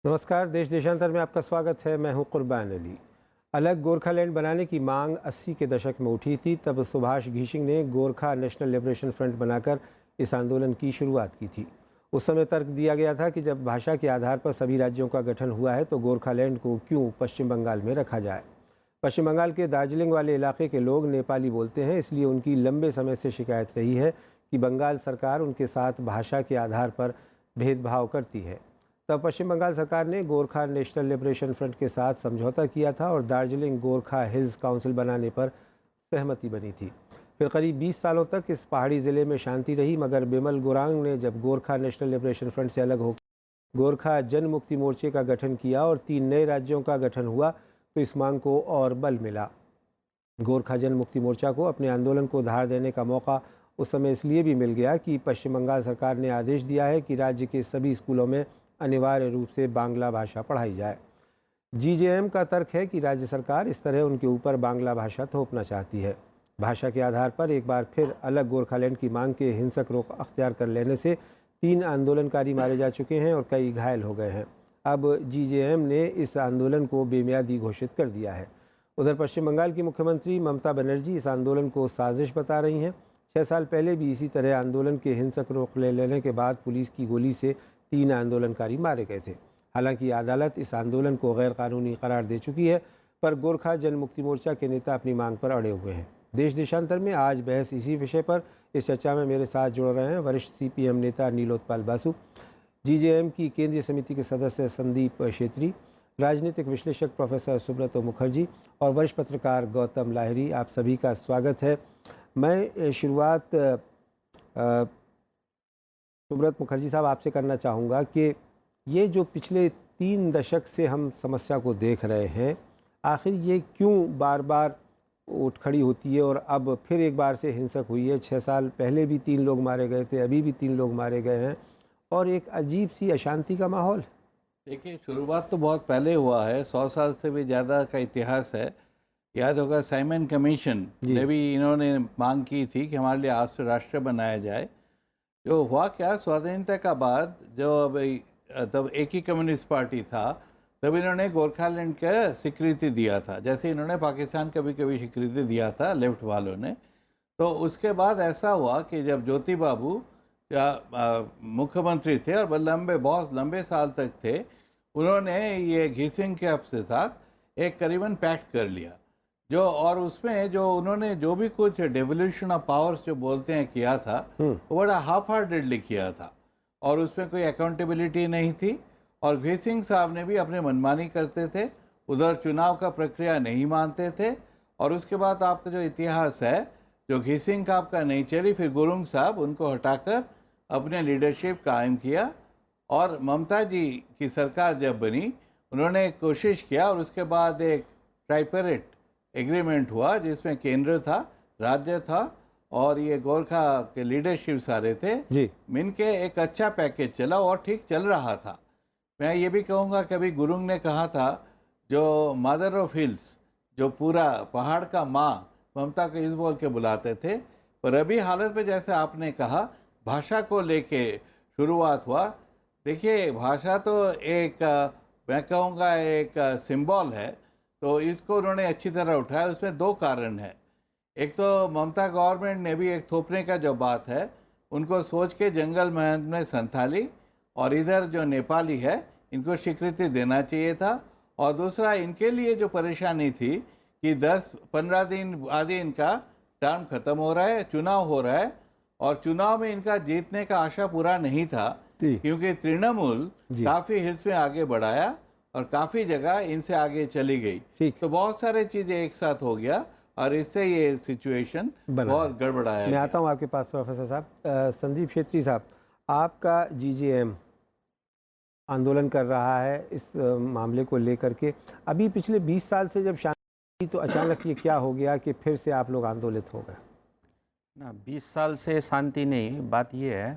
नमस्कार। देश देशांतर में आपका स्वागत है। मैं हूं कुर्बान अली। अलग गोरखालैंड बनाने की मांग 80 के दशक में उठी थी। तब सुभाष घिशिंग ने गोरखा नेशनल लिबरेशन फ्रंट बनाकर इस आंदोलन की शुरुआत की थी। उस समय तर्क दिया गया था कि जब भाषा के आधार पर सभी राज्यों का गठन हुआ है तो गोरखालैंड को क्यों पश्चिम बंगाल में रखा जाए। पश्चिम बंगाल के दार्जिलिंग वाले इलाके के लोग नेपाली बोलते हैं, इसलिए उनकी लंबे समय से शिकायत रही है कि बंगाल सरकार उनके साथ भाषा के आधार पर भेदभाव करती है। तब पश्चिम बंगाल सरकार ने गोरखा नेशनल लिबरेशन फ्रंट के साथ समझौता किया था और दार्जिलिंग गोरखा हिल्स काउंसिल बनाने पर सहमति बनी थी। फिर करीब 20 सालों तक इस पहाड़ी ज़िले में शांति रही, मगर बिमल गुरांग ने जब गोरखा नेशनल लिबरेशन फ्रंट से अलग होकर गोरखा जन मुक्ति मोर्चे का गठन किया और 3 नए राज्यों का गठन हुआ तो इस मांग को और बल मिला। गोरखा जन मुक्ति मोर्चा को अपने आंदोलन को धार देने का मौका उस समय इसलिए भी मिल गया कि पश्चिम बंगाल सरकार ने आदेश दिया है कि राज्य के सभी स्कूलों में अनिवार्य रूप से बांग्ला भाषा पढ़ाई जाए। जीजेएम का तर्क है कि राज्य सरकार इस तरह उनके ऊपर बांग्ला भाषा थोपना चाहती है। भाषा के आधार पर एक बार फिर अलग गोरखालैंड की मांग के हिंसक रुख अख्तियार कर लेने से 3 आंदोलनकारी मारे जा चुके हैं और कई घायल हो गए हैं। अब जीजेएम ने इस आंदोलन को बेमियादी घोषित कर दिया है। उधर पश्चिम बंगाल की मुख्यमंत्री ममता बनर्जी इस आंदोलन को साजिश बता रही हैं। 6 साल पहले भी इसी तरह आंदोलन के हिंसक रुख ले लेने के बाद पुलिस की गोली से 3 आंदोलनकारी मारे गए थे। हालांकि अदालत इस आंदोलन को गैर कानूनी करार दे चुकी है, पर गोरखा जन मुक्ति मोर्चा के नेता अपनी मांग पर अड़े हुए हैं। देश देशांतर में आज बहस इसी विषय पर। इस चर्चा में मेरे साथ जुड़ रहे हैं वरिष्ठ सीपीएम नेता नीलोत्पल बासु, जीजेएम की केंद्रीय समिति के सदस्य संदीप छेत्री, राजनीतिक विश्लेषक प्रोफेसर सुब्रत मुखर्जी और वरिष्ठ पत्रकार गौतम लाहिरी। आप सभी का स्वागत है। मैं शुरुआत सुब्रत मुखर्जी साहब आपसे करना चाहूँगा कि ये जो पिछले 3 दशक से हम समस्या को देख रहे हैं, आखिर ये क्यों बार बार उठ खड़ी होती है और अब फिर एक बार से हिंसक हुई है। 6 साल पहले भी 3 लोग मारे गए थे, अभी भी 3 लोग मारे गए हैं और एक अजीब सी अशांति का माहौल। देखिए, शुरुआत तो बहुत पहले हुआ है, 100 साल से भी ज़्यादा का इतिहास है। याद होगा साइमन कमीशन ने भी इन्होंने मांग की थी कि हमारे लिए आज राष्ट्र बनाया जाए। जो हुआ क्या, स्वाधीनता का बाद तब एक ही कम्युनिस्ट पार्टी था, तब इन्होंने गोरखालैंड का स्वीकृति दिया था, जैसे इन्होंने पाकिस्तान का भी कभी स्वीकृति दिया था लेफ्ट वालों ने। तो उसके बाद ऐसा हुआ कि जब ज्योति बाबू मुख्यमंत्री थे और बहुत लंबे साल तक थे, उन्होंने ये घिसिंग के के साथ एक करीबन पैक्ट कर लिया और उसमें जो उन्होंने जो भी कुछ डेवोल्यूशन ऑफ पावर्स जो बोलते हैं किया था, वो बड़ा हाफ हार्टेडली किया था और उसमें कोई अकाउंटेबिलिटी नहीं थी। और घिसिंग साहब ने भी अपने मनमानी करते थे, उधर चुनाव का प्रक्रिया नहीं मानते थे। और उसके बाद आपका जो इतिहास है, जो घिसिंग का आपका नहीं चली, फिर गुरुंग साहब उनको हटाकर अपने लीडरशिप कायम किया और ममता जी की सरकार जब बनी, उन्होंने कोशिश किया और उसके बाद एक ट्राइपेरेट एग्रीमेंट हुआ जिसमें केंद्र था, राज्य था और ये गोरखा के लीडरशिप सारे थे जी। मिलके एक अच्छा पैकेज चला और ठीक चल रहा था। मैं ये भी कहूँगा, कभी गुरुंग ने कहा था जो मदर ऑफ हिल्स, जो पूरा पहाड़ का माँ, ममता को इस बोल के बुलाते थे। पर अभी हालत में जैसे आपने कहा, भाषा को लेके शुरुआत हुआ। देखिए, भाषा तो एक मैं कहूँगा एक सिंबल है, तो इसको उन्होंने अच्छी तरह उठाया। उसमें 2 कारण हैं। एक तो ममता गवर्नमेंट ने भी एक थोपने का जो बात है, उनको सोच के जंगल महल में संथाली और इधर जो नेपाली है इनको स्वीकृति देना चाहिए था। और दूसरा, इनके लिए जो परेशानी थी कि 10-15 दिन बाद इनका टर्म खत्म हो रहा है, चुनाव हो रहा है और चुनाव में इनका जीतने का आशा पूरा नहीं था, क्योंकि तृणमूल काफ़ी हिल्स में आगे बढ़ाया और काफ़ी जगह इनसे आगे चली गई। तो बहुत सारे चीज़ें एक साथ हो गया और इससे ये सिचुएशन बहुत गड़बड़ाया। मैं आता हूँ आपके पास प्रोफेसर साहब। संदीप छेत्री साहब, आपका जीजेएम आंदोलन कर रहा है इस मामले को लेकर के। अभी पिछले 20 साल से जब शांति, तो अचानक ये क्या हो गया कि फिर से आप लोग आंदोलित हो गए? ना, 20 साल से शांति नहीं, बात ये है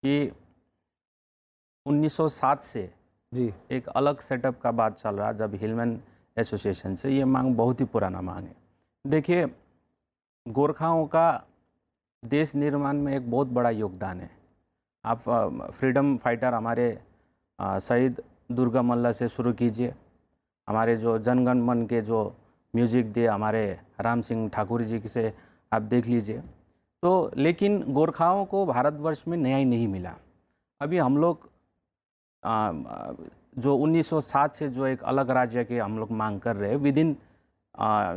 कि 1907 से जी एक अलग सेटअप का बात चल रहा, जब हिलमैन एसोसिएशन से। ये मांग बहुत ही पुराना मांग है। देखिए, गोरखाओं का देश निर्माण में एक बहुत बड़ा योगदान है। आप फ्रीडम फाइटर हमारे शहीद दुर्गा मल्ला से शुरू कीजिए, हमारे जो जनगण मन के जो म्यूजिक दिए हमारे राम सिंह ठाकुर जी से आप देख लीजिए। तो लेकिन गोरखाओं को भारतवर्ष में न्याय नहीं मिला। अभी हम लोग जो 1907 से जो एक अलग राज्य के हम लोग मांग कर रहे हैं within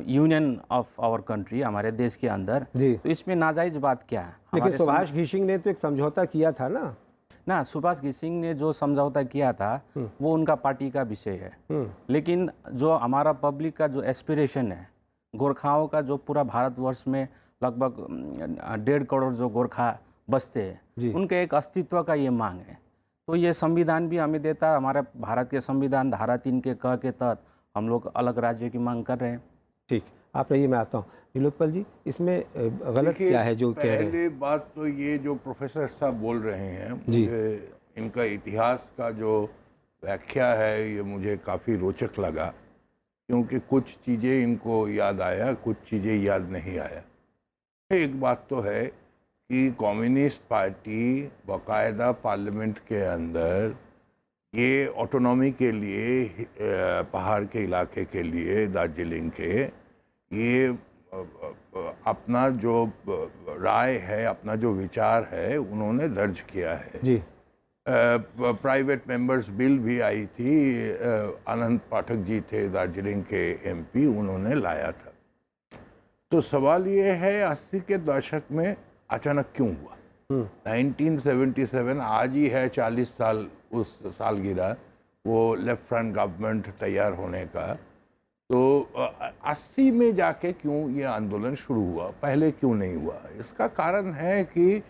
union of our country, हमारे देश के अंदर, जी। तो इसमें नाजायज़ बात क्या है? लेकिन सुभाष घिसिंग ने तो एक समझौता किया था ना। सुभाष घिसिंग ने जो समझौता किया था वो उनका पार्टी का विषय है, लेकिन जो हमारा पब्लिक का जो एस्पिरेशन है, गोरखाओं का जो पूरा भारतवर्ष में लगभग 1.5 करोड़ जो गोरखा बसते हैं, उनके एक अस्तित्व का ये मांग है। तो ये संविधान भी हमें देता है, हमारे भारत के संविधान धारा 3 के क के तहत हम लोग अलग राज्य की मांग कर रहे हैं। ठीक, आप रहिए, मैं आता हूँ। नीलोत्पल जी, इसमें गलत क्या है जो कह रहे हैं? पहले बात तो ये जो प्रोफेसर साहब बोल रहे हैं, मुझे इनका इतिहास का जो व्याख्या है ये मुझे काफ़ी रोचक लगा, क्योंकि कुछ चीज़ें इनको याद आया, कुछ चीज़ें याद नहीं आया। एक बात तो है कि कम्युनिस्ट पार्टी बाकायदा पार्लियामेंट के अंदर ये ऑटोनॉमी के लिए पहाड़ के इलाके के लिए दार्जिलिंग के ये अपना जो राय है, अपना जो विचार है उन्होंने दर्ज किया है। जी। प्राइवेट मेंबर्स बिल भी आई थी, अनंत पाठक जी थे दार्जिलिंग के एमपी, उन्होंने लाया था। तो सवाल ये है 80 के दशक में अचानक क्यों हुआ? 1977 आज ही है 40 साल उस सालगिरह वो लेफ्ट फ्रंट गवर्नमेंट तैयार होने का। तो 80 में जाके क्यों ये आंदोलन शुरू हुआ, पहले क्यों नहीं हुआ? इसका कारण है कि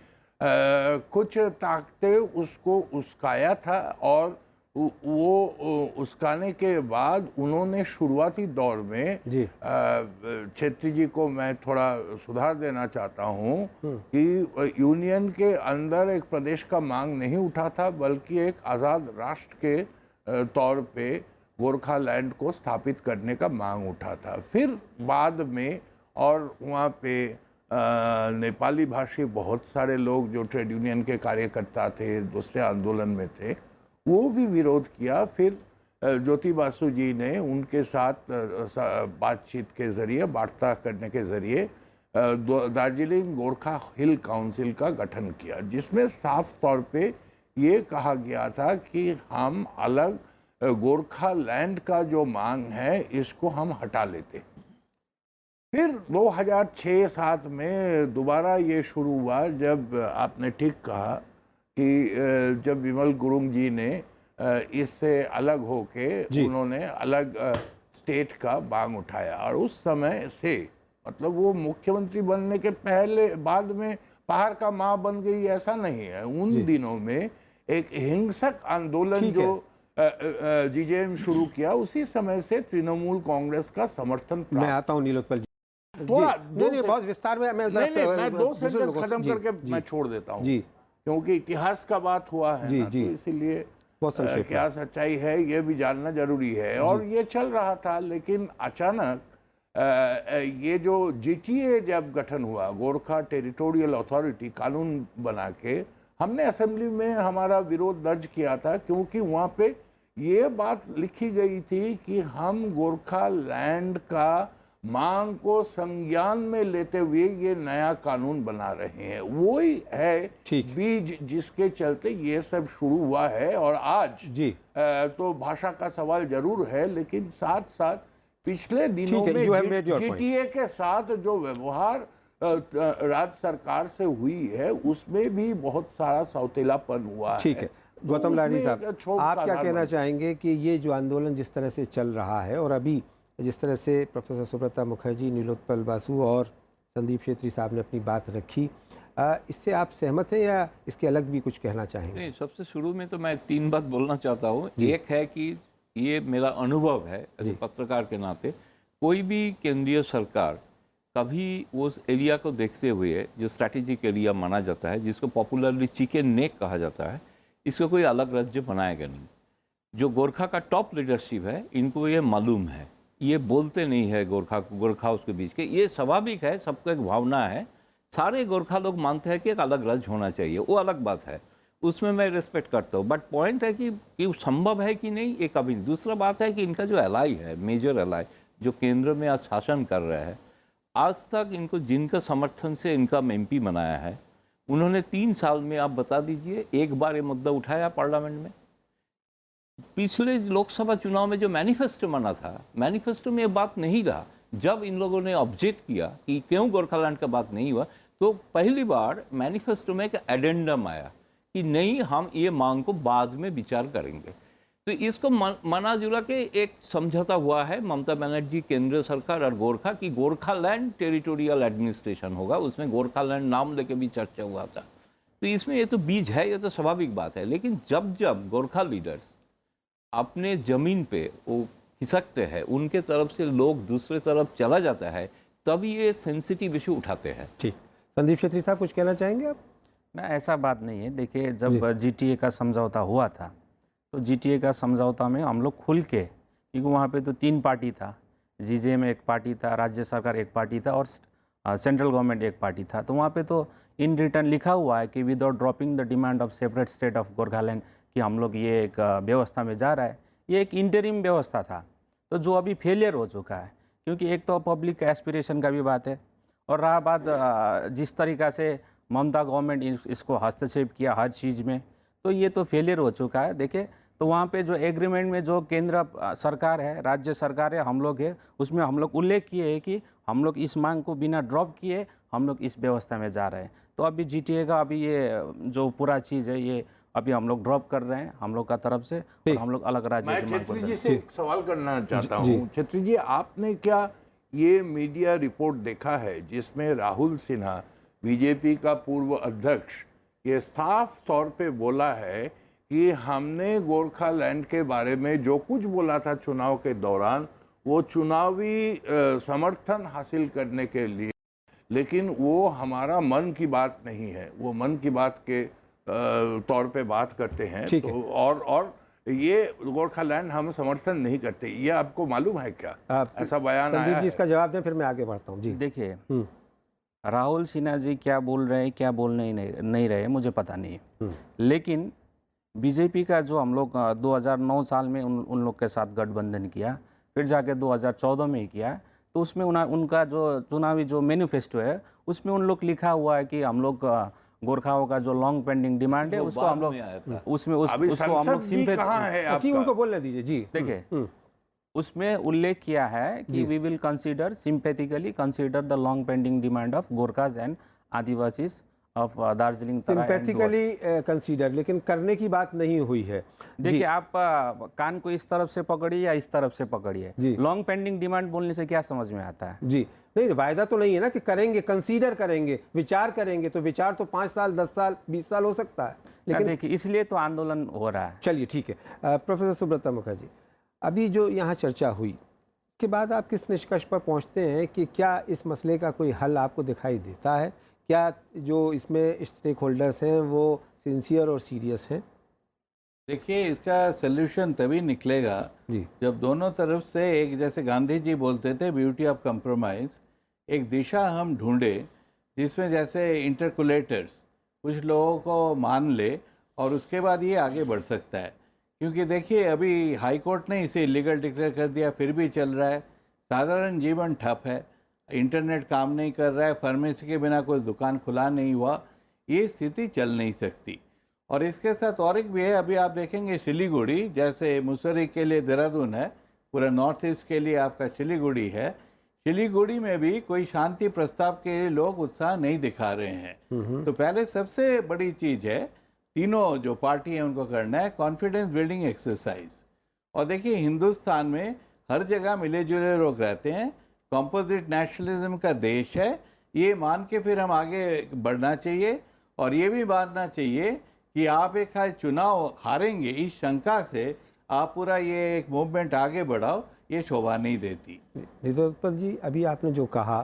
कुछ ताकतें उसको उस्काया था और वो उसकाने के बाद उन्होंने शुरुआती दौर में छेत्री जी को मैं थोड़ा सुधार देना चाहता हूँ कि यूनियन के अंदर एक प्रदेश का मांग नहीं उठा था, बल्कि एक आज़ाद राष्ट्र के तौर पे गोरखा लैंड को स्थापित करने का मांग उठा था। फिर बाद में और वहाँ पे नेपाली भाषी बहुत सारे लोग जो ट्रेड यूनियन के कार्यकर्ता थे, दूसरे आंदोलन में थे, वो भी विरोध किया। फिर ज्योति बासु जी ने उनके साथ बातचीत के ज़रिए, वार्ता करने के ज़रिए दार्जिलिंग गोरखा हिल काउंसिल का गठन किया, जिसमें साफ तौर पे ये कहा गया था कि हम अलग गोरखा लैंड का जो मांग है इसको हम हटा लेते। फिर 2006-07 में दोबारा ये शुरू हुआ, जब आपने ठीक कहा कि जब विमल गुरुंग जी ने इससे अलग होके उन्होंने अलग स्टेट का मांग उठाया, और उस समय से मतलब वो मुख्यमंत्री बनने के पहले बाद में पहाड़ का माँ बन गई ऐसा नहीं है। उन दिनों में एक हिंसक आंदोलन जो जीजेएम शुरू किया, उसी समय से तृणमूल कांग्रेस का समर्थन। मैं आता हूँ नीलोत्पल जी, थोड़ा बहुत विस्तार में मैं 2 सेंटेंस खत्म करके मैं छोड़ देता हूँ, क्योंकि इतिहास का बात हुआ है ना, तो इसीलिए क्या सच्चाई है ये भी जानना जरूरी है। और ये चल रहा था, लेकिन अचानक ये जो जीटीए जब गठन हुआ, गोरखा टेरिटोरियल अथॉरिटी, कानून बना के हमने असेंबली में हमारा विरोध दर्ज किया था, क्योंकि वहाँ पे ये बात लिखी गई थी कि हम गोरखा लैंड का मांग को संज्ञान में लेते हुए ये नया कानून बना रहे हैं। वही है बीज जिसके चलते ये सब शुरू हुआ है। और आज तो भाषा का सवाल जरूर है, लेकिन साथ साथ पिछले दिनों में जीटीए के साथ जो व्यवहार राज्य सरकार से हुई है, उसमें भी बहुत सारा सौतेलापन हुआ है। गौतम लाहिड़ी साहब, आप क्या कहना चाहेंगे कि ये जो आंदोलन जिस तरह से चल रहा है, और अभी जिस तरह से प्रोफेसर सुब्रता मुखर्जी, नीलोत्पल बासु और संदीप छेत्री साहब ने अपनी बात रखी, इससे आप सहमत हैं या इसके अलग भी कुछ कहना चाहेंगे? नहीं, सबसे शुरू में तो मैं 3 बात बोलना चाहता हूँ। एक है कि ये मेरा अनुभव है पत्रकार के नाते, कोई भी केंद्रीय सरकार कभी उस एरिया को देखते हुए, जो स्ट्रैटेजिक एरिया माना जाता है, जिसको पॉपुलरली चिकन नेक कहा जाता है, इसको कोई अलग राज्य बनाएगा नहीं। जो गोरखा का टॉप लीडरशिप है, इनको ये मालूम है, ये बोलते नहीं है गोरखा उसके बीच के, ये स्वाभाविक है, सबको एक भावना है। सारे गोरखा लोग मानते हैं कि एक अलग राज्य होना चाहिए, वो अलग बात है। उसमें मैं रिस्पेक्ट करता हूँ, बट पॉइंट है कि संभव है कि नहीं, एक अभी दूसरा बात है कि इनका जो एलाई है, मेजर एलाई जो केंद्र में आज शासन कर रहा है, आज तक इनको जिनका समर्थन से इनका एमपी बनाया है, उन्होंने 3 साल में, आप बता दीजिए, एक बार ये मुद्दा उठाया पार्लियामेंट में? पिछले लोकसभा चुनाव में जो मैनिफेस्टो बना था, मैनिफेस्टो में ये बात नहीं रहा। जब इन लोगों ने ऑब्जेक्ट किया कि क्यों गोरखालैंड का बात नहीं हुआ, तो पहली बार मैनिफेस्टो में एक एडेंडम आया कि नहीं, हम ये मांग को बाद में विचार करेंगे। तो इसको मना जुला के एक समझौता हुआ है ममता बनर्जी, केंद्र सरकार और गोरखा की गोरखालैंड टेरिटोरियल एडमिनिस्ट्रेशन होगा। उसमें गोरखालैंड नाम लेके भी चर्चा हुआ था। तो इसमें ये तो बीज है, ये तो स्वाभाविक बात है। लेकिन जब जब गोरखा लीडर्स अपने ज़मीन पे वो खिसकते हैं, उनके तरफ से लोग दूसरे तरफ चला जाता है, तब ये सेंसिटिव इशू उठाते हैं। ठीक, संदीप छेत्री साहब कुछ कहना चाहेंगे आप? ना, ऐसा बात नहीं है। देखिए, जब जीटीए का समझौता हुआ था तो जीटीए का समझौता में हम लोग खुल के, क्योंकि वहाँ पे तो 3 पार्टी था, जीजे में एक पार्टी था, राज्य सरकार एक पार्टी था और सेंट्रल गवर्नमेंट एक पार्टी था। तो वहाँ पे तो इन रिटर्न लिखा हुआ है कि without dropping the demand of separate state of Gorkhaland, कि हम लोग ये एक व्यवस्था में जा रहा है। ये एक इंटरिम व्यवस्था था, तो जो अभी फेलियर हो चुका है, क्योंकि एक तो पब्लिक एस्पिरेशन का भी बात है, और रहा बात जिस तरीक़ा से ममता गवर्नमेंट इसको हस्तक्षेप किया हर चीज़ में, तो ये तो फेलियर हो चुका है। देखिए, तो वहाँ पे जो एग्रीमेंट में जो केंद्र सरकार है, राज्य सरकार है, हम लोग है, उसमें हम लोग उल्लेख किए हैं कि हम लोग इस मांग को बिना ड्रॉप किए हम लोग इस व्यवस्था में जा रहे हैं। तो अभी जीटीए का अभी ये जो पूरा चीज़ है, ये अभी हम लोग ड्रॉप कर रहे हैं हम लोग का तरफ से, और हम लोग अलग राज्य मैं छेत्री जी से एक सवाल करना चाहता हूँ। छेत्री जी, आपने क्या ये मीडिया रिपोर्ट देखा है जिसमें राहुल सिन्हा, बीजेपी का पूर्व अध्यक्ष, ये साफ तौर पे बोला है कि हमने गोरखालैंड के बारे में जो कुछ बोला था चुनाव के दौरान, वो चुनावी समर्थन हासिल करने के लिए, लेकिन वो हमारा मन की बात नहीं है, वो मन की बात के तौर पे बात करते हैं। तो और ये गोरखालैंड हम समर्थन नहीं करते, ये आपको मालूम है क्या? ऐसा बयान आया है। इसका जवाब दें, फिर मैं आगे बढ़ता हूँ। जी देखिए, राहुल सिन्हा जी क्या बोल रहे हैं, क्या बोल नहीं रहे, मुझे पता नहीं है। लेकिन बीजेपी का जो हम लोग 2009 साल में उन लोग के साथ गठबंधन किया, फिर जाके 2014 में ही किया, तो उसमें उनका जो चुनावी जो मैनिफेस्टो है, उसमें उन लोग लिखा हुआ है कि हम लोग गोरखाओं का जो लॉन्ग पेंडिंग डिमांड है, उसको हम लोग उसको हम लोग सिंपैथी, उनको बोलने दीजिए। जी देखिए, उसमें उल्लेख किया है कि we will consider sympathetically consider the long pending demand of Gorkhas and Adivasis of Darjeeling, sympathetically consider, लेकिन करने की बात नहीं हुई है। देखिए, आप कान को इस तरफ से पकड़िए या इस तरफ से पकड़िए, लॉन्ग पेंडिंग डिमांड बोलने से क्या समझ में आता है? जी नहीं, वायदा तो नहीं है ना कि करेंगे, कंसीडर करेंगे, विचार करेंगे। तो विचार तो 5 साल, 10 साल, 20 साल हो सकता है, लेकिन देखिए, इसलिए तो आंदोलन हो रहा है। चलिए ठीक है। प्रोफेसर सुब्रता मुखर्जी, अभी जो यहाँ चर्चा हुई, उसके बाद आप किस निष्कर्ष पर पहुँचते हैं कि क्या इस मसले का कोई हल आपको दिखाई देता है? क्या जो इसमें स्टेक होल्डर्स हैं वो सिंसियर और सीरियस हैं? देखिए, इसका सल्यूशन तभी निकलेगा जब दोनों तरफ से एक, जैसे गांधी जी बोलते थे, ब्यूटी ऑफ कंप्रोमाइज़, एक दिशा हम ढूंढे जिसमें जैसे इंटरकुलेटर्स कुछ लोगों को मान ले और उसके बाद ये आगे बढ़ सकता है। क्योंकि देखिए, अभी हाई कोर्ट ने इसे इलीगल डिक्लेयर कर दिया, फिर भी चल रहा है। साधारण जीवन ठप है, इंटरनेट काम नहीं कर रहा है, फार्मेसी के बिना कोई दुकान खुला नहीं हुआ, ये स्थिति चल नहीं सकती। और इसके साथ और एक भी है, अभी आप देखेंगे सिलीगुड़ी, जैसे मुसौरी के लिए देहरादून है, पूरा नॉर्थ ईस्ट के लिए आपका सिलीगुड़ी है, सिलीगुड़ी में भी कोई शांति प्रस्ताव के लिए लोग उत्साह नहीं दिखा रहे हैं। तो पहले सबसे बड़ी चीज़ है, तीनों जो पार्टी है उनको करना है कॉन्फिडेंस बिल्डिंग एक्सरसाइज। और देखिए, हिंदुस्तान में हर जगह मिले जुले लोग रहते हैं, कॉम्पोजिट नेशनलिज्म का देश है, ये मान के फिर हम आगे बढ़ना चाहिए। और ये भी मानना चाहिए कि आप एक चुनाव हारेंगे, इस शंका से आप पूरा ये एक मूवमेंट आगे बढ़ाओ, ये शोभा नहीं देती। रिजोत्पल जी, अभी आपने जो कहा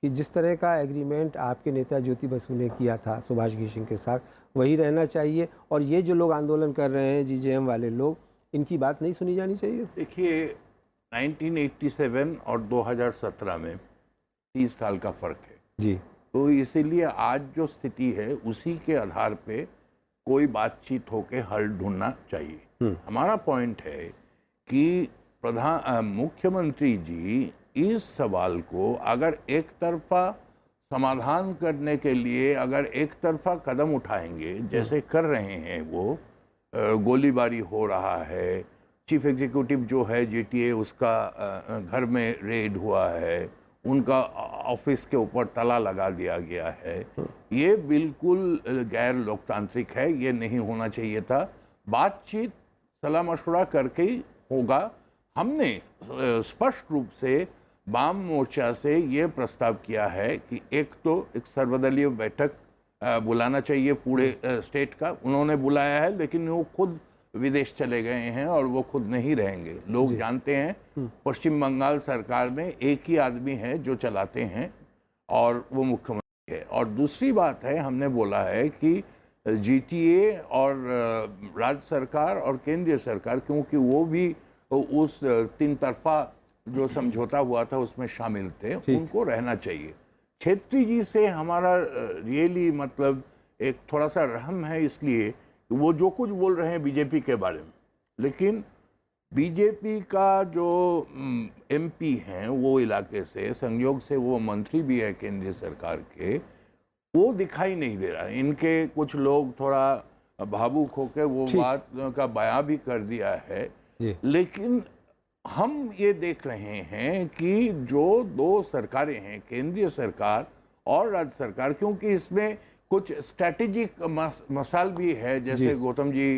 कि जिस तरह का एग्रीमेंट आपके नेता ज्योति बसु ने किया था सुभाष घिसिंग के साथ, वही रहना चाहिए, और ये जो लोग आंदोलन कर रहे हैं, जीजेएम वाले लोग, इनकी बात नहीं सुनी जानी चाहिए? देखिए, 1987 और 2017 में 30 साल का फर्क है जी। तो इसीलिए आज जो स्थिति है उसी के आधार पे कोई बातचीत होके हल ढूंढना चाहिए। हमारा पॉइंट है कि मुख्यमंत्री जी इस सवाल को अगर एक तरफा समाधान करने के लिए अगर एक तरफा कदम उठाएंगे जैसे कर रहे हैं, वो गोलीबारी हो रहा है, चीफ एग्जीक्यूटिव जो है जीटीए उसका घर में रेड हुआ है, उनका ऑफिस के ऊपर ताला लगा दिया गया है, ये बिल्कुल गैर लोकतांत्रिक है, ये नहीं होना चाहिए था। बातचीत सलाह मशवरा करके ही होगा। हमने स्पष्ट रूप से वाम मोर्चा से ये प्रस्ताव किया है कि एक सर्वदलीय बैठक बुलाना चाहिए पूरे स्टेट का। उन्होंने बुलाया है लेकिन वो खुद विदेश चले गए हैं और वो खुद नहीं रहेंगे। लोग जानते हैं पश्चिम बंगाल सरकार में एक ही आदमी है जो चलाते हैं और वो मुख्यमंत्री है। और दूसरी बात है, हमने बोला है कि जीटीए और राज्य सरकार और केंद्रीय सरकार, क्योंकि वो भी उस तीन तरफा जो समझौता हुआ था उसमें शामिल थे, उनको रहना चाहिए। छेत्री जी से हमारा रियली मतलब एक थोड़ा सा रहम है, इसलिए वो जो कुछ बोल रहे हैं बीजेपी के बारे में, लेकिन बीजेपी का जो एमपी हैं वो इलाके से, संयोग से वो मंत्री भी है केंद्रीय सरकार के, वो दिखाई नहीं दे रहा है। इनके कुछ लोग थोड़ा भावुक होकर वो बात का बयां भी कर दिया है, लेकिन हम ये देख रहे हैं कि जो दो सरकारें हैं, केंद्रीय सरकार और राज्य सरकार, क्योंकि इसमें कुछ स्ट्रैटेजिक मसाल भी है, जैसे गौतम जी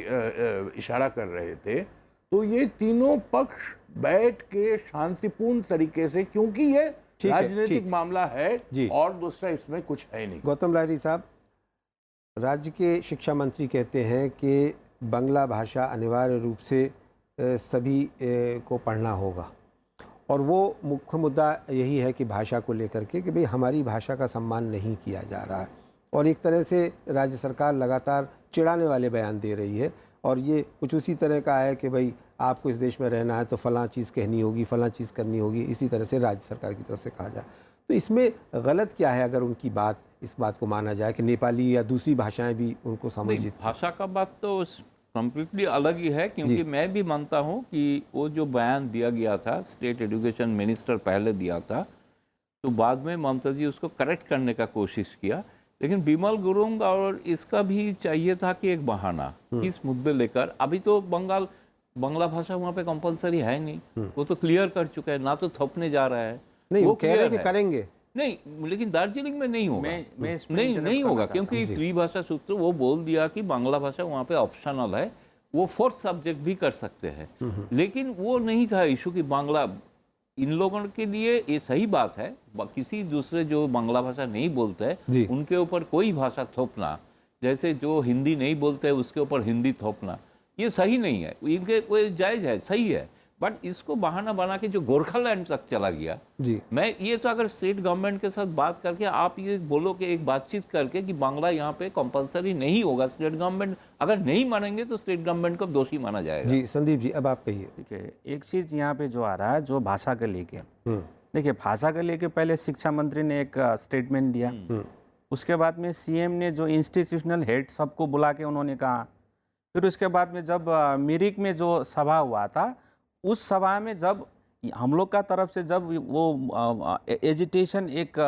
इशारा कर रहे थे, तो ये तीनों पक्ष बैठ के शांतिपूर्ण तरीके से, क्योंकि ये राजनीतिक मामला है और दूसरा इसमें कुछ है नहीं। गौतम लाहिड़ी साहब, राज्य के शिक्षा मंत्री कहते हैं कि बांग्ला भाषा अनिवार्य रूप से सभी को पढ़ना होगा, और वो मुख्य मुद्दा यही है कि भाषा को लेकर के कि भाई हमारी भाषा का सम्मान नहीं किया जा रहा है, और एक तरह से राज्य सरकार लगातार चिढ़ाने वाले बयान दे रही है, और ये कुछ उसी तरह का है कि भाई आपको इस देश में रहना है तो फलां चीज़ कहनी होगी, फलां चीज़ करनी होगी, इसी तरह से राज्य सरकार की तरफ से कहा जाए। तो इसमें गलत क्या है अगर उनकी इस बात को माना जाए कि नेपाली या दूसरी भाषाएं भी उनको समझित? भाषा का बात तो कम्प्लीटली अलग ही है, क्योंकि मैं भी मानता हूं कि वो जो बयान दिया गया था, स्टेट एजुकेशन मिनिस्टर पहले दिया था, तो बाद में ममता जी उसको करेक्ट करने का कोशिश किया, लेकिन बिमल गुरुंग और इसका भी चाहिए था कि एक बहाना इस मुद्दे लेकर। अभी तो बांग्ला भाषा वहाँ पे कंपलसरी है नहीं, वो तो क्लियर कर चुका है, ना तो थपने जा रहा है, नहीं वो कह रहे कि करेंगे नहीं, लेकिन दार्जिलिंग में नहीं होगा। नहीं होगा, क्योंकि त्रिभाषा सूत्र वो बोल दिया कि बांग्ला भाषा वहाँ पे ऑप्शनल है, वो फोर्थ सब्जेक्ट भी कर सकते हैं, लेकिन वो नहीं था इशू कि बांग्ला इन लोगों के लिए ये सही बात है, किसी दूसरे जो बांग्ला भाषा नहीं बोलते हैं उनके ऊपर कोई भाषा थोपना, जैसे जो हिंदी नहीं बोलते हैं उसके ऊपर हिंदी थोपना, ये सही नहीं है, इनके कोई जायज़ है, सही है, बट इसको बहाना बना के जो गोरखालैंड तक चला गया मैं ये तो अगर स्टेट गवर्नमेंट के साथ बात करके आप ये बोलो कि एक बातचीत करके कि बांग्ला यहाँ पे कंपलसरी नहीं होगा, स्टेट गवर्नमेंट अगर नहीं मानेंगे तो स्टेट गवर्नमेंट को दोषी माना जाएगा। जी संदीप जी, अब आप कहिए। ठीक है, एक चीज़ यहाँ पे जो आ रहा है जो भाषा के लेके, देखिए भाषा के लेके पहले शिक्षा मंत्री ने एक स्टेटमेंट दिया, उसके बाद में सीएम ने जो इंस्टीट्यूशनल हेड सबको बुला के उन्होंने कहा, फिर उसके बाद में जब मिरिक में जो सभा हुआ था उस सभा में जब हम लोग का तरफ से जब वो एजिटेशन एक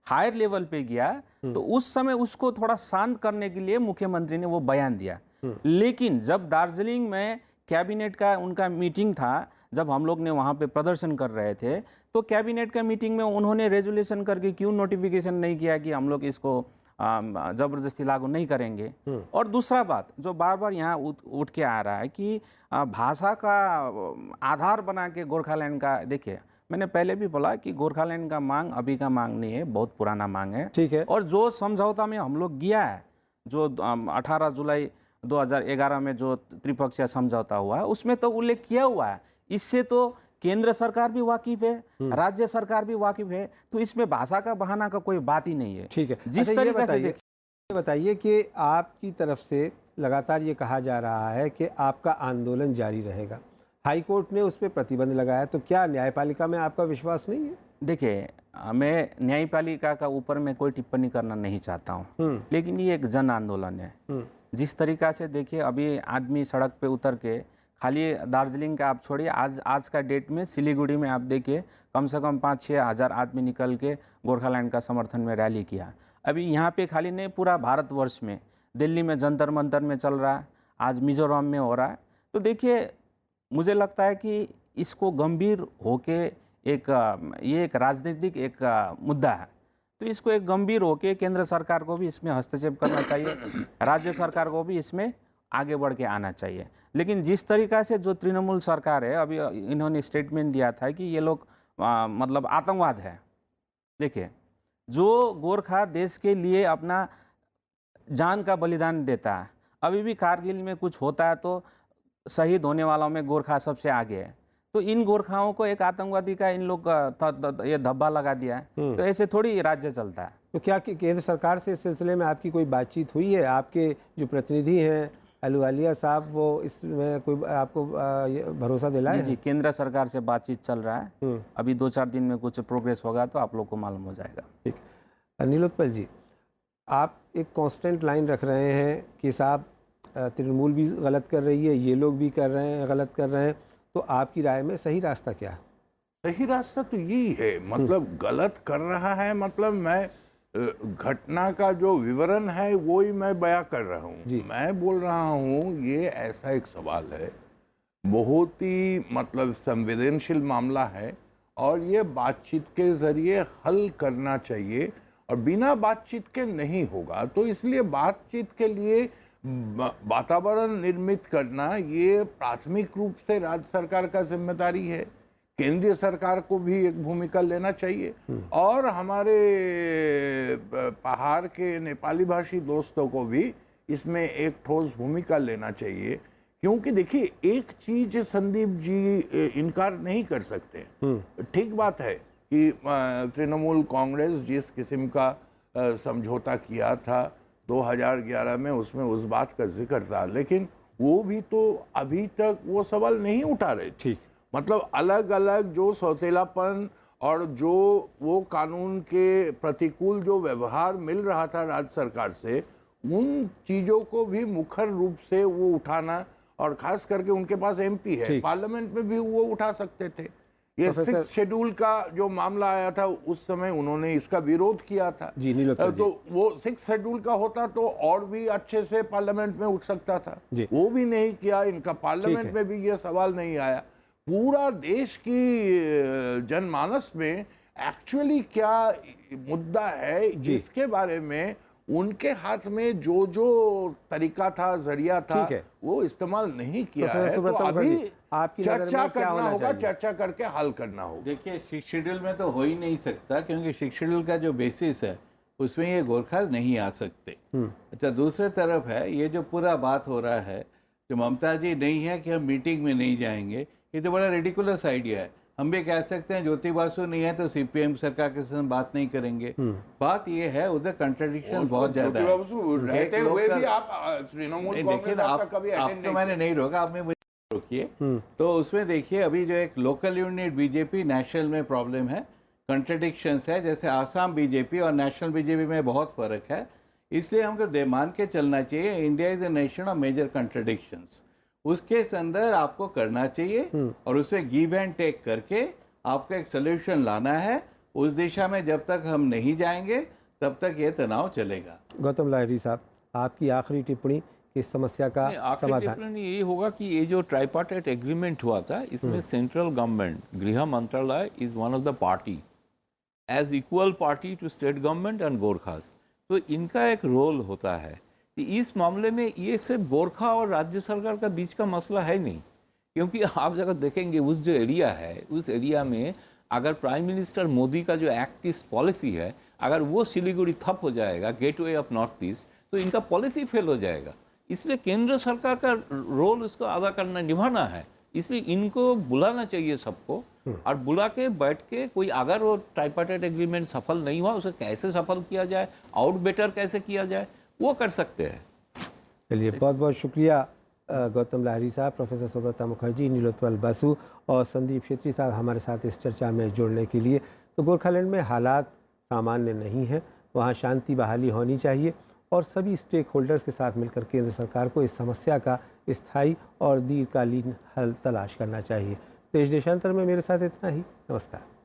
हायर लेवल पे गया तो उस समय उसको थोड़ा शांत करने के लिए मुख्यमंत्री ने वो बयान दिया। लेकिन जब दार्जिलिंग में कैबिनेट का उनका मीटिंग था, जब हम लोग ने वहाँ पे प्रदर्शन कर रहे थे, तो कैबिनेट का मीटिंग में उन्होंने रेजोल्यूशन करके क्यों नोटिफिकेशन नहीं किया कि हम लोग इसको जबरदस्ती लागू नहीं करेंगे। और दूसरा बात जो बार बार यहाँ उठ के आ रहा है कि भाषा का आधार बना के गोरखालैंड का, देखिए मैंने पहले भी बोला कि गोरखालैंड का मांग अभी का मांग नहीं है, बहुत पुराना मांग है। ठीक है। और जो समझौता में हम लोग गया है, जो 18 जुलाई 2011 में जो त्रिपक्षीय समझौता हुआ है उसमें तो उल्लेख किया हुआ है, इससे तो केंद्र सरकार भी वाकिफ है, राज्य सरकार भी वाकिफ है, तो इसमें भाषा का बहाना का कोई बात ही नहीं है। ठीक है, जिस तरीके से देखिए, बताइए कि आपकी तरफ से लगातार ये कहा जा रहा है कि आपका आंदोलन जारी रहेगा, हाई कोर्ट ने उस पर प्रतिबंध लगाया, तो क्या न्यायपालिका में आपका विश्वास नहीं है? देखिए, मैं न्यायपालिका का ऊपर में कोई टिप्पणी करना नहीं चाहता हूँ, लेकिन ये एक जन आंदोलन है, जिस तरीक़ा से देखिए अभी आदमी सड़क पे उतर के खाली दार्जिलिंग का आप छोड़िए, आज का डेट में सिलीगुड़ी में आप देखिए कम से कम 5-6 हज़ार आदमी निकल के गोरखालैंड का समर्थन में रैली किया। अभी यहाँ पे खाली नहीं, पूरा भारतवर्ष में, दिल्ली में जंतर मंतर में चल रहा है, आज मिजोरम में हो रहा है। तो देखिए मुझे लगता है कि इसको गंभीर होके ये एक राजनीतिक एक मुद्दा है, तो इसको एक गंभीर होके केंद्र सरकार को भी इसमें हस्तक्षेप करना चाहिए, राज्य सरकार को भी इसमें आगे बढ़ के आना चाहिए। लेकिन जिस तरीक़ा से जो तृणमूल सरकार है, अभी इन्होंने स्टेटमेंट दिया था कि ये लोग मतलब आतंकवाद है। देखिए, जो गोरखा देश के लिए अपना जान का बलिदान देता है, अभी भी कारगिल में कुछ होता है तो शहीद होने वालों में गोरखा सबसे आगे है, तो इन गोरखाओं को एक आतंकवादी का इन लोग ये धब्बा लगा दिया है। तो ऐसे थोड़ी राज्य चलता है। तो क्या केंद्र सरकार से इस सिलसिले में आपकी कोई बातचीत हुई है? आपके जो प्रतिनिधि हैं अहलुवालिया साहब, वो इसमें कोई आपको भरोसा दिलाया? जी, केंद्र सरकार से बातचीत चल रहा है। अभी 2-4 दिन में कुछ प्रोग्रेस होगा तो आप लोग को मालूम हो जाएगा। ठीक। नीलोत्पल जी, आप एक कांस्टेंट लाइन रख रहे हैं कि साहब तृणमूल भी गलत कर रही है, ये लोग भी कर रहे हैं, गलत कर रहे हैं, तो आपकी राय में सही रास्ता क्या है? सही रास्ता तो यही है, मतलब गलत कर रहा है, मतलब मैं घटना का जो विवरण है वो ही मैं बयां कर रहा हूँ। मैं बोल रहा हूँ ये ऐसा एक सवाल है, बहुत ही मतलब संवेदनशील मामला है और ये बातचीत के जरिए हल करना चाहिए और बिना बातचीत के नहीं होगा। तो इसलिए बातचीत के लिए वातावरण निर्मित करना ये प्राथमिक रूप से राज्य सरकार का जिम्मेदारी है। केंद्रीय सरकार को भी एक भूमिका लेना चाहिए और हमारे पहाड़ के नेपाली भाषी दोस्तों को भी इसमें एक ठोस भूमिका लेना चाहिए, क्योंकि देखिए एक चीज संदीप जी इनकार नहीं कर सकते। ठीक बात है कि तृणमूल कांग्रेस जिस किस्म का समझौता किया था 2011 में, उसमें उस बात का जिक्र था, लेकिन वो भी तो अभी तक वो सवाल नहीं उठा रहे। ठीक, मतलब अलग अलग जो सौतेलापन और जो वो कानून के प्रतिकूल जो व्यवहार मिल रहा था राज्य सरकार से, उन चीज़ों को भी मुखर रूप से वो उठाना, और खास करके उनके पास एमपी है, पार्लियामेंट में भी वो उठा सकते थे। ये 6 शेड्यूल का जो मामला आया था उस समय उन्होंने इसका विरोध किया था। तो वो 6 शेड्यूल का होता तो और भी अच्छे से पार्लियामेंट में उठ सकता था, वो भी नहीं किया इनका, पार्लियामेंट में भी ये सवाल नहीं आया। पूरा देश की जनमानस में एक्चुअली क्या मुद्दा है जिसके बारे में उनके हाथ में जो जो तरीका था, जरिया था, वो इस्तेमाल नहीं किया है। तो अभी चर्चा करना होगा, चर्चा करके हल करना होगा। देखिए 6 शेड्यूल में तो हो ही नहीं सकता, क्योंकि 6 शेड्यूल का जो बेसिस है उसमें ये गोरखा नहीं आ सकते। अच्छा, दूसरे तरफ है ये जो पूरा बात हो रहा है, जो ममता जी नहीं है कि हम मीटिंग में नहीं जाएंगे, ये तो बड़ा रेडिकुलस आइडिया है। हम भी कह सकते हैं ज्योति बासु नहीं है तो सीपीएम सरकार के साथ बात नहीं करेंगे। बात ये है उधर कंट्राडिक्शन बहुत ज्यादा है। रहते हुए भी आप तृणमूल देखिए, आप तो मैंने नहीं रोका, आपने मुझे रोकिए। तो उसमें देखिए अभी जो एक लोकल यूनिट बीजेपी नेशनल में प्रॉब्लम है, कंट्राडिक्शंस है, जैसे आसाम बीजेपी और नेशनल बीजेपी में बहुत फर्क है। इसलिए हमको मान के चलना चाहिए India is a nation of major contradictions. उसके अंदर आपको करना चाहिए और उसमें गिव एंड टेक करके आपको एक सोल्यूशन लाना है। उस दिशा में जब तक हम नहीं जाएंगे तब तक ये तनाव चलेगा। गौतम लाहिड़ी साहब, आपकी आखिरी टिप्पणी इस समस्या का समाधान? टिप्पणी ये होगा कि ये जो ट्राइपार्टाइट एग्रीमेंट हुआ था, इसमें सेंट्रल गवर्नमेंट, गृह मंत्रालय is one of the party as equal party to state government and Gorkhas. तो इनका एक रोल होता है। इस मामले में ये सिर्फ गोरखा और राज्य सरकार का बीच का मसला है नहीं, क्योंकि आप अगर देखेंगे उस जो एरिया है, उस एरिया में अगर प्राइम मिनिस्टर मोदी का जो एक्ट ईस्ट पॉलिसी है, अगर वो सिलीगुड़ी ठप हो जाएगा, गेटवे ऑफ नॉर्थ ईस्ट, तो इनका पॉलिसी फेल हो जाएगा। इसलिए केंद्र सरकार का रोल उसको अदा करना, निभाना है। इसलिए इनको बुलाना चाहिए सबको, और बुला के बैठ के कोई अगर वो ट्राइपार्टाइट एग्रीमेंट सफल नहीं हुआ, उसे कैसे सफल किया जाए, आउट बेटर कैसे किया जाए, वो कर सकते हैं। चलिए, बहुत बहुत शुक्रिया गौतम लाहिड़ी साहब, प्रोफेसर सुब्रता मुखर्जी, नीलोत्पल बासु और संदीप छेत्री साहब हमारे साथ इस चर्चा में जुड़ने के लिए। तो गोरखालैंड में हालात सामान्य नहीं हैं, वहाँ शांति बहाली होनी चाहिए और सभी स्टेक होल्डर्स के साथ मिलकर केंद्र सरकार को इस समस्या का स्थायी और दीर्घकालीन हल तलाश करना चाहिए। देश देशांतर में मेरे साथ इतना ही। नमस्कार।